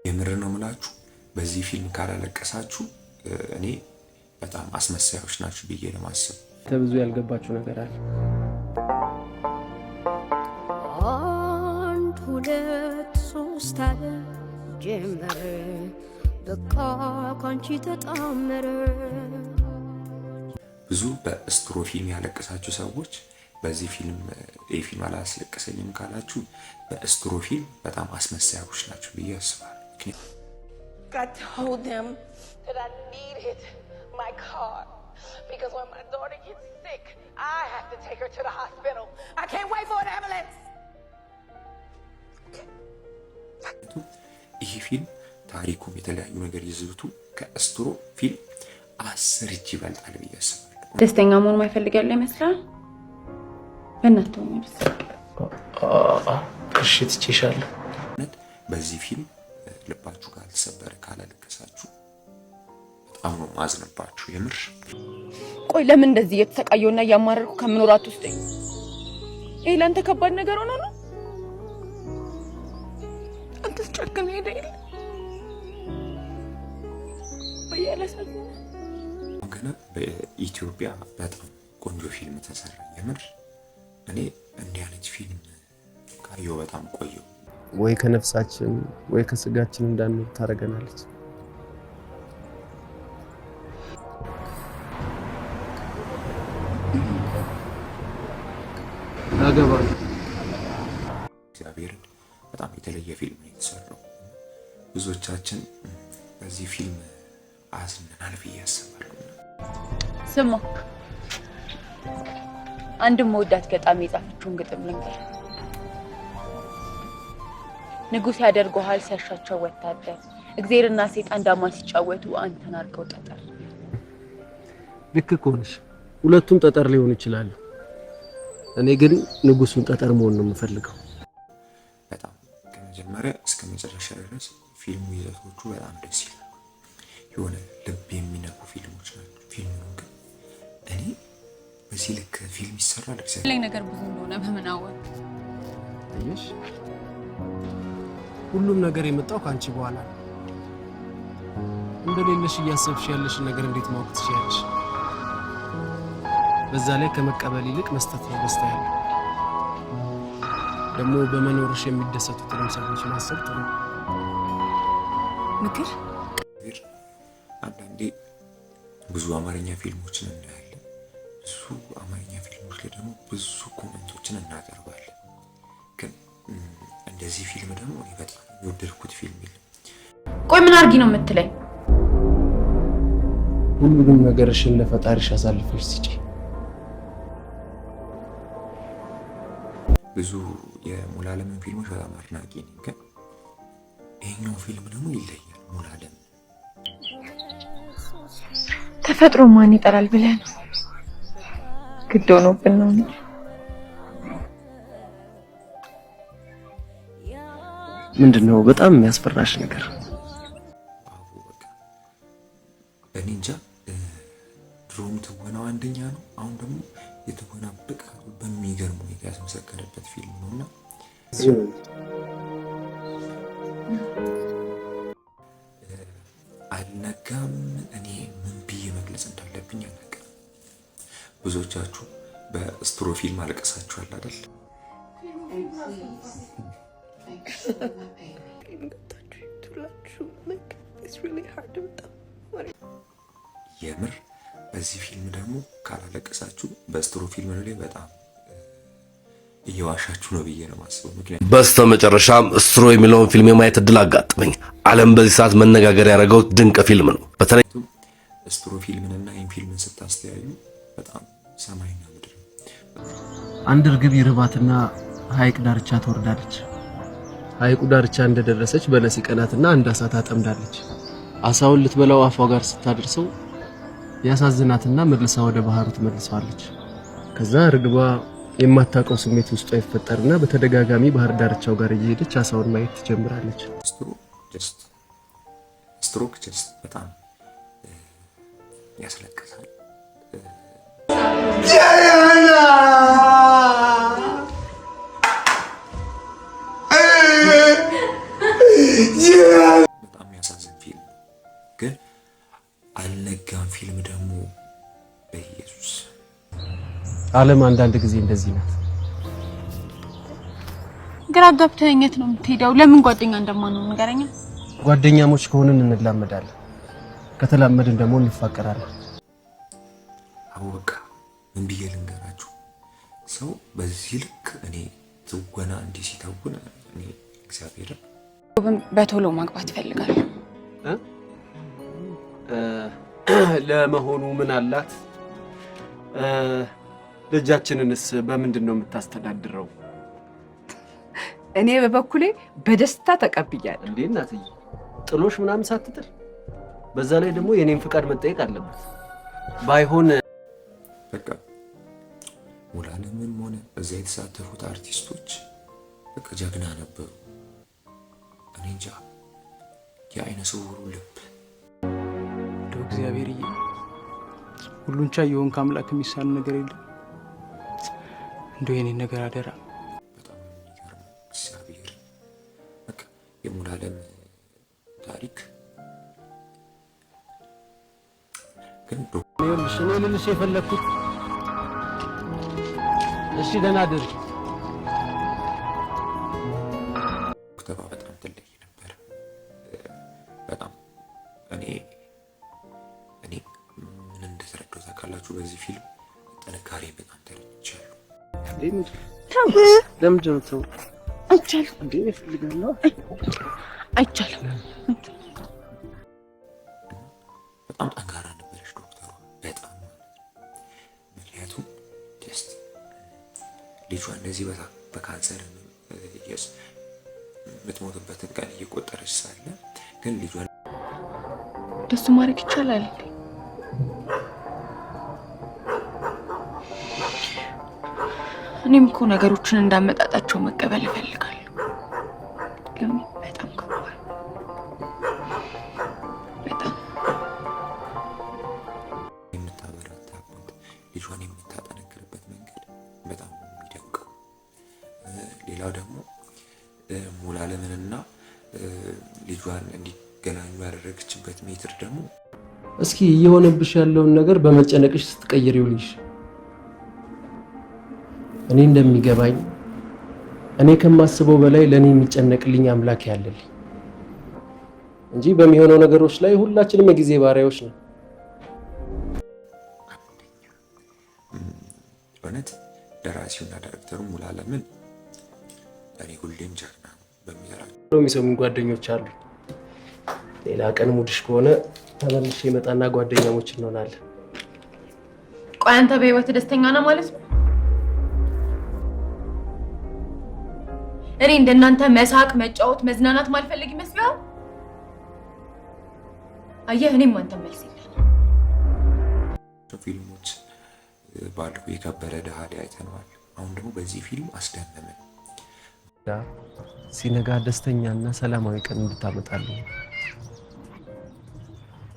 የምር ነው የምላችሁ በዚህ ፊልም ካላለቀሳችሁ እኔ በጣም አስመሳዮች ናችሁ ብዬ ነው ማስብ። ተብዙ ያልገባችሁ ነገር አለ። አንድ ሁለት ሶስት አለ ጀመረ በቃ ካንቺ ተጣመረ። ብዙ በስትሮ ፊልም ያለቀሳችሁ ሰዎች በዚህ ፊልም ፊልም አላስለቀሰኝም ካላችሁ በስትሮ ፊልም በጣም አስመሳዮች ናችሁ ብዬ አስባለሁ። I told them that I needed my car because when my daughter gets sick, I have to take her to the hospital. I can't wait for an ambulance. ይህ ፊልም ታሪኩም የተለያዩ ነገር ይዘቱ ከስትሮ ፊልም 10 እጅ ይበልጣል ብዬ አስባለሁ። ደስተኛ መሆን ማይፈልግ ያለ ይመስላል። በእናትህ ነው እሺ ትችይሻለህ። በዚህ ፊልም ልባችሁ ካልተሰበረ ካላለቀሳችሁ በጣም ነው ማዝነባችሁ የምር። ቆይ ለምን እንደዚህ እየተሰቃየውና ያማረርኩ ከምኖራት ውስጥ ይሄ ለአንተ ከባድ ነገር ሆኖ ነው? አንተስ ጨክነህ ሄደህ በያለሰብ ገና በኢትዮጵያ በጣም ቆንጆ ፊልም ተሰራ የምር። እኔ እንዲህ አይነት ፊልም ካየሁ በጣም ቆየሁ። ወይ ከነፍሳችን ወይ ከስጋችን እንዳንኖር ታረጋናለች። አገባኝ እግዚአብሔር በጣም የተለየ ፊልም ነው የተሰራው። ብዙዎቻችን በዚህ ፊልም አዝነናል ብዬ አስባለሁ። ስማ አንድም ወዳት ገጣሚ የጻፈችውን ግጥም ልንገር። ንጉስ ያደርጉሃል ሲያሻቸው ወታደር እግዚአብሔርና ሰይጣን ዳማ ሲጫወቱ አንተን አርገው ጠጠር። ልክ ኮንሽ ሁለቱም ጠጠር ሊሆን ይችላል። እኔ ግን ንጉሱን ጠጠር መሆን ነው የምፈልገው። በጣም ከመጀመሪያ እስከ መጨረሻ ድረስ ፊልሙ ይዘቶቹ በጣም ደስ ይላል። የሆነ ልብ የሚነኩ ፊልሞች ናቸው። ፊልሙ ግን እኔ በዚህ ልክ ፊልም ይሰራል ላይ ነገር ብዙ እንደሆነ በምን አወቅ? አይሽ ሁሉም ነገር የመጣው ካንቺ በኋላ ነው። እንደሌለሽ እያሰብሽ ያለሽ ነገር እንዴት ማወቅ ትችያለሽ? በዛ ላይ ከመቀበል ይልቅ መስጠት ነው ደስታ ያለው። ደግሞ በመኖርሽ የሚደሰቱትን ሰዎች ማሰብ ጥሩ ምክር። አንዳንዴ ብዙ አማርኛ ፊልሞችን እናያለን። ብዙ አማርኛ ፊልሞች ላይ ደግሞ ብዙ ኮሜንቶችን እናቀርባለን። ግን እንደዚህ ፊልም ደግሞ እኔ በጣም የወደድኩት ፊልም የለም። ቆይ ምን አርጊ ነው የምትለኝ? ሁሉንም ነገርሽን ለፈጣሪሽ አሳልፈሽ ስጪ። ብዙ የሙሉዓለም ፊልሞች በጣም አድናቂ ነኝ። ግን ይሄኛው ፊልም ደግሞ ይለያል። ሙሉዓለም ተፈጥሮ ማን ይጠራል ብለህ ነው? ግድ ሆኖብን ነው እንጂ ምንድነው በጣም የሚያስፈራሽ ነገር? አዎ በቃ እኔ እንጃ። ድሮም ትወናው አንደኛ ነው። አሁን ደግሞ የተወና ብቃቱ በሚገርም ሁኔታ ያስመሰከረበት ፊልም ነውና አልነጋም። እኔ ምን ብዬ መግለጽ እንዳለብኝ አላውቅም። ብዙዎቻችሁ በስትሮ ፊልም አለቀሳችኋል አይደል? የምር በዚህ ፊልም ደግሞ ካላለቀሳችሁ በስትሮ ፊልም ላይ በጣም እየዋሻችሁ ነው ብዬ ነው ማስበው። ምክንያቱም በስተመጨረሻም ስትሮ የሚለውን ፊልም የማየት እድል አጋጠመኝ። ዓለም በዚህ ሰዓት መነጋገር ያደረገው ድንቅ ፊልም ነው። በተለይ ስትሮ ፊልምንና ይህን ፊልምን ስታስተያዩ በጣም ሰማይና ምድር ነው። አንድ እርግብ ይርባትና ሐይቅ ዳርቻ ትወርዳለች። ሐይቁ ዳርቻ እንደደረሰች በለስ ቀናትና አንድ አሳ ታጠምዳለች። አሳውን ልትበላው አፏ ጋር ስታደርሰው ያሳዝናትና መልሳ ወደ ባህሩ ትመልሰዋለች። ከዛ እርግቧ የማታውቀው ስሜት ውስጧ ይፈጠርና በተደጋጋሚ ባህር ዳርቻው ጋር እየሄደች አሳውን ማየት ትጀምራለች። ስትሮክ ጀስት በጣም ያስለቅሳል። በጣም ያሳዝን ፊልም ግን አልነጋም ፊልም ደግሞ በኢየሱስ ዓለም አንዳንድ ጊዜ እንደዚህ ናት። ግራ ገብቶኝ የት ነው የምትሄደው? ለምን ጓደኛ እንደማንሆን ንገረኝ። ጓደኛሞች ከሆነን እንላመዳለን፣ ከተላመድን ደግሞ እንፋቀራለን። አወቃ ምን ብዬ ልንገራችሁ? ሰው በዚህ ልክ እኔ ትወና እንዲህ ሲተውን እኔ እግዚአብሔር በቶሎ ማግባት ፈልጋለሁ። ለመሆኑ ምን አላት? ልጃችንንስ በምንድን ነው የምታስተዳድረው? እኔ በበኩሌ በደስታ ተቀብያለሁ። እንዴ እናትዬ ጥሎሽ ምናምን ሳትጥል፣ በዛ ላይ ደግሞ የኔን ፍቃድ መጠየቅ አለበት። ባይሆን በቃ ሙሉዓለምም ሆነ እዛ የተሳተፉት አርቲስቶች በቃ ጀግና ነበሩ። እኔ እንጃ የአይነ ስውሩ ልብ እንደው እግዚአብሔርዬ ሁሉን ቻይ የሆንክ አምላክ የሚሳን ነገር የለም። እንደው የኔን ነገር አደራ። በጣም የሚገርመው እግዚአብሔር በቃ የሙሉዓለም ታሪክ ግን እኔ ልልሽ የፈለኩት እሺ ደህና አድር ዶክተሯ በጣም ትለይ ነበር። በጣም እኔ ምን እንደተረዳሁ ታውቃላችሁ? በዚህ ፊልም ጥንካሬ በጣም ተረድቻለሁ። ለምንድን ነው ተው አይቻልም እንዴ እፈልጋለሁ። አይቻልም። በጣም ጠንካራ ነበረች ዶክተሯ በጣም ምክንያቱም ጀስት ልጇ እንደዚህ በካንሰር የምትሞትበትን ቀን እየቆጠረች ሳለ ግን ልጇን ደሱ ማድረግ ይቻላል። እኔም እኮ ነገሮችን እንዳመጣጣቸው መቀበል እፈልጋለሁ። ግን በጣም ከባድ በጣም የምታበረታበት ልጇን የምታጠነክርበት መንገድ በጣም የሚደንቀው። ሌላው ደግሞ ሙሉዓለምንና ልጇን እንዲገናኙ ያደረገችበት ሜትር ደግሞ እስኪ እየሆነብሽ ያለውን ነገር በመጨነቅሽ ስትቀይሪው ልሽ እኔ እንደሚገባኝ እኔ ከማስበው በላይ ለኔ የሚጨነቅልኝ አምላክ ያለልኝ እንጂ በሚሆነው ነገሮች ላይ ሁላችንም የጊዜ ባሪያዎች ነን። እውነት ደራሲውና ዳይሬክተሩ ሙሉዓለምን እኔ ሁሌም ጀግና በሚሰራቸው የሚሰሙኝ ጓደኞች አሉ። ሌላ ቀን ሙድሽ ከሆነ ተመልሼ መጣና ጓደኛሞች እንሆናለን። ቆይ አንተ በህይወት ደስተኛ ነህ ማለት ነው? እኔ እንደናንተ መሳቅ፣ መጫወት፣ መዝናናት ማልፈልግ ይመስላል? አየህ እኔም አንተ መልስ የለኝም። ፊልሞች ባለፈው የከበረ ድሃ ላይ አይተነዋል። አሁን ደግሞ በዚህ ፊልም አስደመመን። ሲነጋ ደስተኛና ሰላማዊ ቀን እንድታመጣልኝ።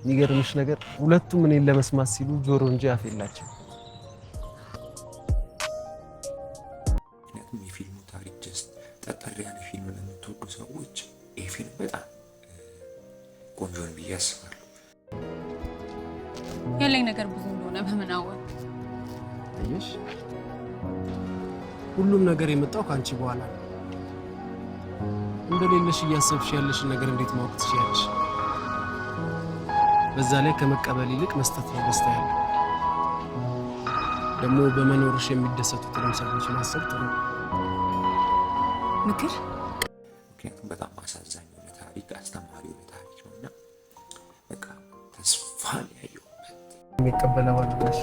የሚገርምሽ ነገር ሁለቱም እኔን ለመስማት ሲሉ ጆሮ እንጂ አፍ የላቸው። ምክንያቱም የፊልሙ ታሪክ ጀስት ጠጠር ያለ ፊልም ለምትወዱ ሰዎች ይህ ፊልም በጣም ቆንጆ ነው ብዬ አስባለሁ። ያለኝ ነገር ብዙ እንደሆነ በምን አወቅ? አየሽ፣ ሁሉም ነገር የመጣው ካንቺ በኋላ ነው። እንደሌለሽ እያሰብሽ ያለሽን ነገር እንዴት ማወቅ ትችያለሽ? በዛ ላይ ከመቀበል ይልቅ መስጠት ነው ደስታ ያለው። ደግሞ በመኖርሽ የሚደሰቱትን ሰዎች ማሰብ ጥሩ ምክር። ምክንያቱም በጣም አሳዛኝ የሆነ ታሪክ፣ አስተማሪ የሆነ ታሪክ ነውና በቃ ተስፋ ያየሁበት የሚቀበለው አለሽ።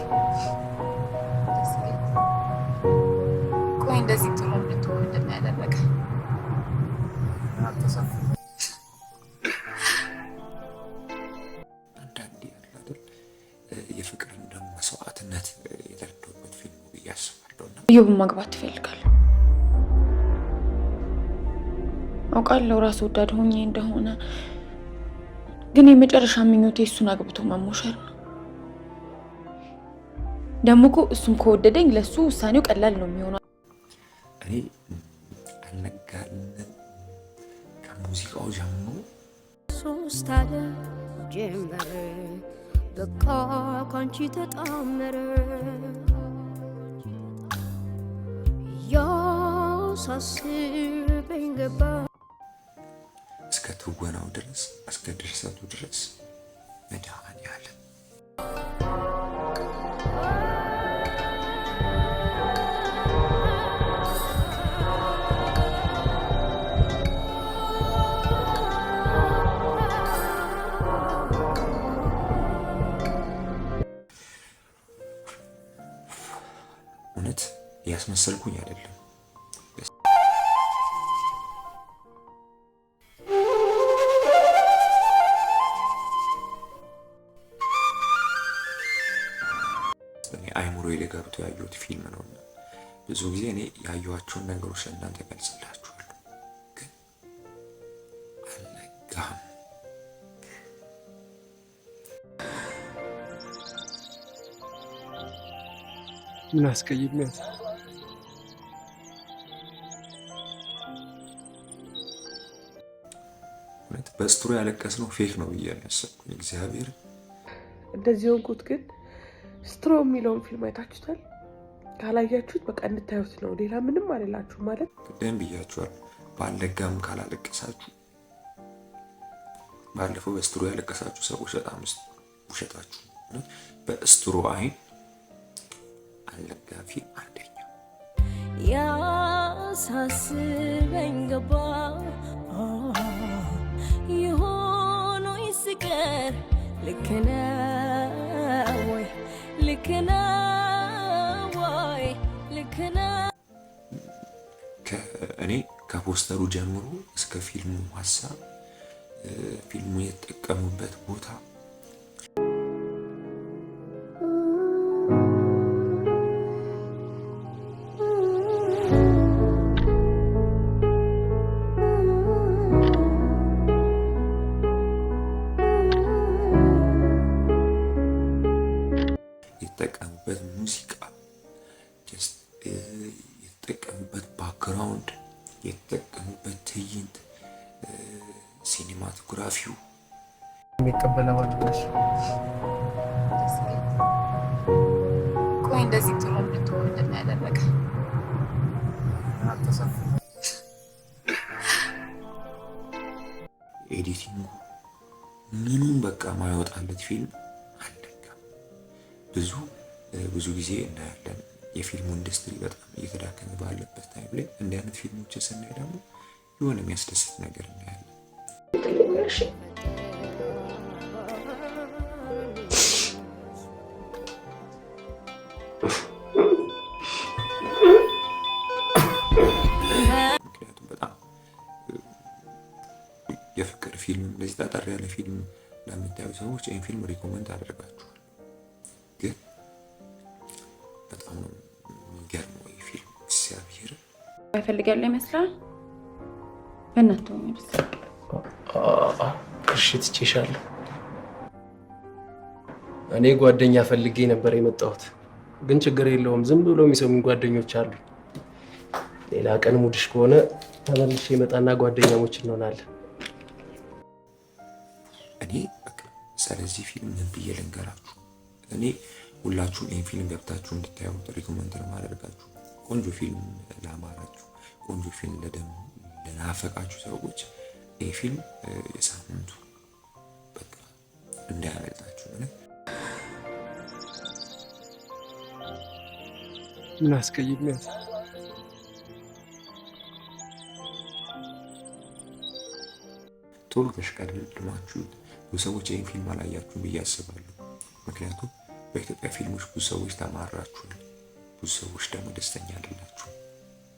ቆይ እንደዚህ ጥሩ እንድትሆን ምንድን ነው ያደረገ? አንዳንዴ ያለ አይደል የፍቅርን ደግሞ መስዋዕትነት የተረዳሁበት ፊልም ብዬ አስባለሁና እዮብን ማግባት ትፈልጋለሁ። አውቃለሁ ራስ ወዳድ ሆኜ እንደሆነ፣ ግን የመጨረሻ ምኞቴ እሱን አግብቶ መሞሸር ነው። ደግሞ እኮ እሱን ከወደደኝ ለሱ ውሳኔው ቀላል ነው የሚሆነው። እኔ አልነጋልን ከሙዚቃው ጀምሮ ሶስት አለ ጀመረ በቃ ካንቺ ተጣመረ ያሳስበኝ ገባ እስከ ትወናው ድረስ እስከ ድርሰቱ ድረስ መድኃኒዓለም እውነት ያስመሰልኩኝ አይደለም። አይምሮ ገብቶ ያየሁት ፊልም ነውና ብዙ ጊዜ እኔ ያየኋቸውን ነገሮች ለእናንተ ገልጽላችኋለሁ፣ ግን አልነጋም። ምን አስቀይሜያት? እውነት በስትሮ ያለቀስነው ፌክ ነው ብዬ ነው ያሰብኩኝ። እግዚአብሔር እንደዚህ ሆንኩት። ግን ስትሮ የሚለውን ፊልም አይታችሁታል? ካላያችሁት በቃ እንድታዩት ነው። ሌላ ምንም አልላችሁ። ማለት ቅድም ብያችኋል። ባልነጋም ካላለቀሳችሁ፣ ባለፈው በስትሮ ያለቀሳችሁ ሰዎች በጣም ውሸታችሁ። በስትሮ አይን አልነጋ ፊልም አንደኛ። ያሳስበኝ ገባ የሆነ ይስቀር ልክ ነው ወይ ልክ ነው ወይ ልክ ነው። እኔ ከፖስተሩ ጀምሮ እስከ ፊልሙ ሀሳብ፣ ፊልሙ የተጠቀሙበት ቦታ የተጠቀሙበት ሙዚቃ፣ የተጠቀሙበት ባክግራውንድ፣ የተጠቀሙበት ትዕይንት፣ ሲኒማቶግራፊው የሚቀበለው አለሽ። ቆይ እንደዚህ ጥሩ እንድትሆን እንደሚያደርግ ኤዲቲንጉ ምኑም በቃ ማይወጣለት ፊልም አልነጋም። ብዙ ጊዜ እናያለን የፊልሙ ኢንዱስትሪ በጣም እየተዳከመ ባለበት ታይም ላይ እንዲህ አይነት ፊልሞችን ስናይ ደግሞ የሆነ የሚያስደስት ነገር እናያለን። ምክንያቱም በጣም የፍቅር ፊልም እንደዚህ ጠጠር ያለ ፊልም ለምታዩ ሰዎች ይህን ፊልም ሪኮመንድ አደርጋችኋል። ግን በጣም ነው የሚገርመው ይህ ፊልም። እግዚአብሔር ይፈልጋል ይመስላል። በእናትህ ነው ይመስላል። እሺ ትቼሻለሁ። እኔ ጓደኛ ፈልጌ ነበር የመጣሁት፣ ግን ችግር የለውም። ዝም ብሎ የሚሰሙኝ ጓደኞች አሉ። ሌላ ቀን ሙድሽ ከሆነ ተመልሼ መጣና ጓደኛሞች እንሆናለን። እኔ በቃ ስለዚህ ፊልም ምን ብዬ ልንገራችሁ? እኔ ሁላችሁም ይህን ፊልም ገብታችሁ እንድታዩት ሪኮመንድ ለማደርጋችሁ፣ ቆንጆ ፊልም ላማራችሁ፣ ቆንጆ ፊልም ለናፈቃችሁ ሰዎች ይህ ፊልም የሳምንቱ በቃ እንዳያመልጣችሁ። ምን አስቀይሜያት? ቶሎ ተሽቀዳድማችሁ ብዙ ሰዎች ይህን ፊልም አላያችሁም ብዬ አስባለሁ። ምክንያቱም በኢትዮጵያ ፊልሞች ብዙ ሰዎች ተማራችኋል፣ ብዙ ሰዎች ደግሞ ደስተኛ አይደላችሁ።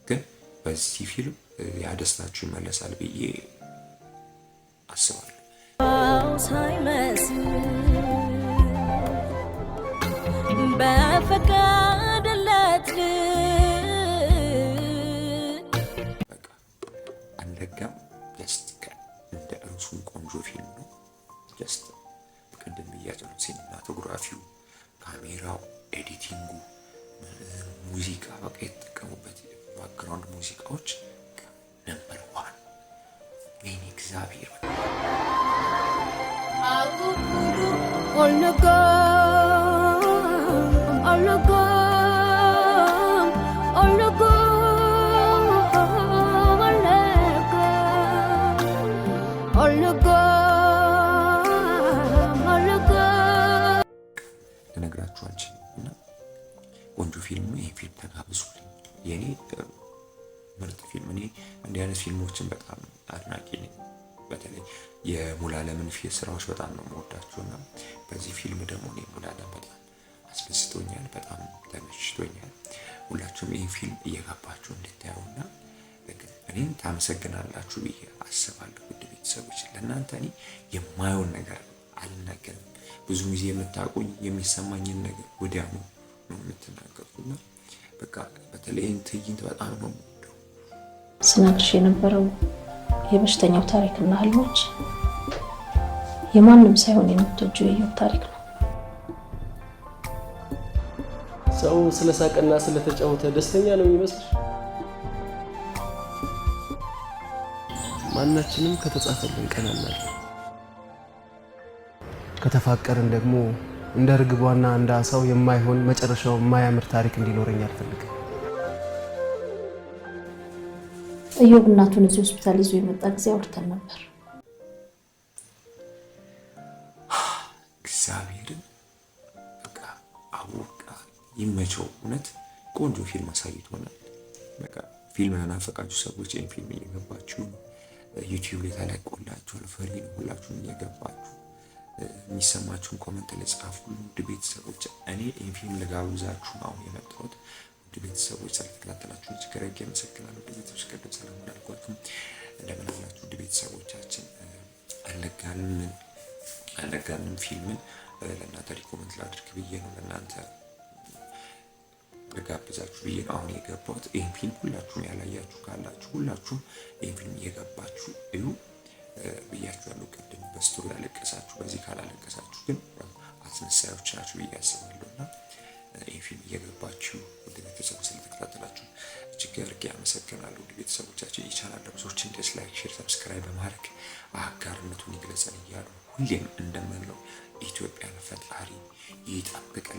ግን በዚህ ፊልም ያደስታችሁ ይመለሳል ብዬ አስባለሁ። በፈቃደለት በቃ አልነጋም። ጀስት እንደ እርሱም ቆንጆ ፊልም ነው። ጀስት ቅድም ብያለሁ፣ ሲኒማቶግራፊው፣ ካሜራው፣ ኤዲት ኤዲቲንጉ፣ ሙዚቃ በቃ የተጠቀሙበት ባክግራውንድ ሙዚቃዎች ነምበር 1 ወይኔ እግዚአብሔር ልነግራችሁ አልችልም። እና ቆንጆ ፊልም ነው። ይሄ ፊልም ተጋብዙልኝ። የኔ ምርጥ ፊልም። እኔ እንዲህ አይነት ፊልሞችን በጣም አድናቂ ነኝ። በተለይ የሙሉዓለምን ስራዎች በጣም ነው የምወዳቸውና በዚህ ፊልም ደግሞ እኔ ሙሉዓለም በጣም አስደስቶኛል፣ በጣም ተመችቶኛል። ሁላችሁም ይሄን ፊልም እየገባችሁ እንድታዩና እኔን ታመሰግናላችሁ ብዬ አስባለሁ። ውድ ቤተሰቦች ለእናንተ እኔ የማየውን ነገር አልናገርም። ብዙ ጊዜ የምታውቁኝ የሚሰማኝን ነገር ወዲያው ነው የምትናገሩትና በቃ በተለይ ትዕይንት በጣም ነው የምወደው። ስናግርሽ የነበረው የበሽተኛው ታሪክና ህልሞች የማንም ሳይሆን የምትወጂው የህይወት ታሪክ ነው። ሰው ስለሳቀና ስለተጫወተ ደስተኛ ነው የሚመስልሽ? ማናችንም ከተጻፈልን ቀን አናለን። ከተፋቀርን ደግሞ እንደ ርግቧና እንደ አሳው የማይሆን መጨረሻው የማያምር ታሪክ እንዲኖረኝ አልፈልግም። እዮብ እናቱን እዚህ ሆስፒታል ይዞ የመጣ ጊዜ አውርተን ነበር። እግዚአብሔርን በቃ አውቃ ይመቸው። እውነት ቆንጆ ፊልም አሳይቶናል። በቃ ፊልም ለናፈቃችሁ ሰዎች ይህን ፊልም እየገባችሁ ዩቲዩብ ላይ ተለቆላችኋል። ፈሪ ነው። ሁላችሁም እየገባችሁ የሚሰማችሁን ኮመንት ላይ ጻፉ። ውድ ቤተሰቦች እኔ ይህን ፊልም ልጋብዛችሁ ነው የመጣሁት። ውድ ቤተሰቦች ስለተከታተላችሁ እጅግ አድርጌ አመሰግናለሁ። ውድ ቤተሰቦች ቀደም ሰላም አላልኳችሁም። እንደምን አላችሁ? ውድ ቤተሰቦቻችን አልነጋንም ፊልምን ለእናንተ ሪኮመንድ ላድርግ ብዬ ነው፣ ለእናንተ ልጋብዛችሁ ብዬ ነው አሁን የገባሁት። ይህን ፊልም ሁላችሁም ያላያችሁ ካላችሁ ሁላችሁም ይህን ፊልም እየገባችሁ እዩ ብያችኋለሁ። ቅድም በስቶሪ ያለቀሳችሁ፣ በዚህ ካላለቀሳችሁ ግን አስመሳዮች ናችሁ ብዬ አስባለሁና ይህን ፊልም እየገባችሁ ውድ ቤተሰቦች ስለተከታተላችሁ እጅግ አድርጌ አመሰግናለሁ። ውድ ቤተሰቦቻችን የቻናል ብዙዎች እንደስ ላይክ፣ ሼር፣ ሰብስክራይብ በማድረግ አጋርነቱን ይግለጸን እያሉ ሁሌም እንደምንለው ኢትዮጵያን ፈጣሪ ይጠብቅልን።